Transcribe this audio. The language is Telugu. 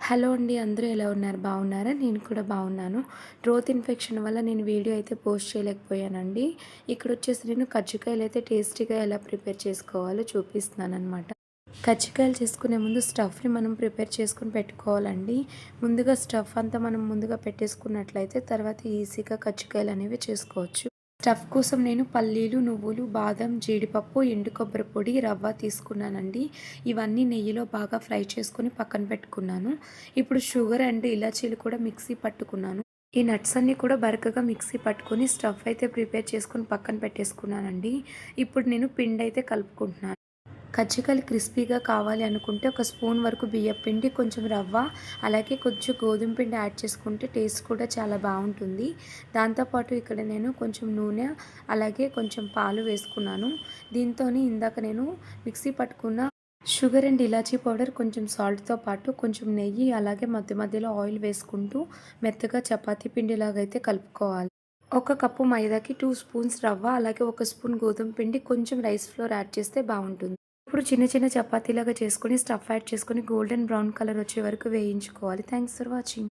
హలో అండి. అందరూ ఎలా ఉన్నారు? బాగున్నారా? నేను కూడా బాగున్నాను. త్రోట్ ఇన్ఫెక్షన్ వల్ల నేను వీడియో అయితే పోస్ట్ చేయలేకపోయానండి. ఇక్కడొచ్చేసి నేను కజ్జికాయలైతే టేస్టీగా ఎలా ప్రిపేర్ చేసుకోవాలో చూపిస్తున్నాననమాట. కజ్జికాయలు చేసుకునే ముందు స్టఫ్‌ని మనం ప్రిపేర్ చేసుకొని పెట్టుకోవాలండి. ముందుగా స్టఫ్ అంతా మనం ముందుగా పెట్టేసుకున్నట్లయితే తర్వాత ఈజీగా కజ్జికాయలనేవి చేసుకోవచ్చు. స్టఫ్ కోసం నేను పల్లీలు, నువ్వులు, బాదం, జీడిపప్పు, ఎండు కొబ్బరి పొడి, రవ్వ తీసుకున్నానండి. ఇవన్నీ నెయ్యిలో బాగా ఫ్రై చేసుకొని పక్కన పెట్టుకున్నాను. ఇప్పుడు షుగర్ అండ్ ఇలాచీలు కూడా మిక్సీ పట్టుకున్నాను. ఈ నట్స్ అన్నీ కూడా బరకగా మిక్సీ పట్టుకొని స్టఫ్ అయితే ప్రిపేర్ చేసుకొని పక్కన పెట్టేసుకున్నానండి. ఇప్పుడు నేను పిండైతే కలుపుకుంటున్నాను. కజ్జికాయలు క్రిస్పీగా కావాలి అనుకుంటే ఒక స్పూన్ వరకు బియ్యపిండి, కొంచెం రవ్వ, అలాగే కొంచెం గోధుమ పిండి యాడ్ చేసుకుంటే టేస్ట్ కూడా చాలా బాగుంటుంది. దాంతోపాటు ఇక్కడ నేను కొంచెం నూనె, అలాగే కొంచెం పాలు వేసుకున్నాను. దీంతోని ఇందాక నేను మిక్సీ పట్టుకున్న షుగర్ అండ్ ఇలాచీ పౌడర్, కొంచెం సాల్ట్‌తో పాటు కొంచెం నెయ్యి, అలాగే మధ్య మధ్యలో ఆయిల్ వేసుకుంటూ మెత్తగా చపాతీ పిండిలాగైతే కలుపుకోవాలి. ఒక కప్పు మైదాకి 2 స్పూన్స్ రవ్వ, అలాగే ఒక స్పూన్ గోధుమ పిండి, కొంచెం రైస్ ఫ్లోర్ యాడ్ చేస్తే బాగుంటుంది. ఇప్పుడు చిన్న చిన్న చపాతీలాగా చేసుకొని స్టఫ్ యాడ్ చేసుకొని గోల్డెన్ బ్రౌన్ కలర్ వచ్చే వరకు వేయించుకోవాలి. Thanks for watching.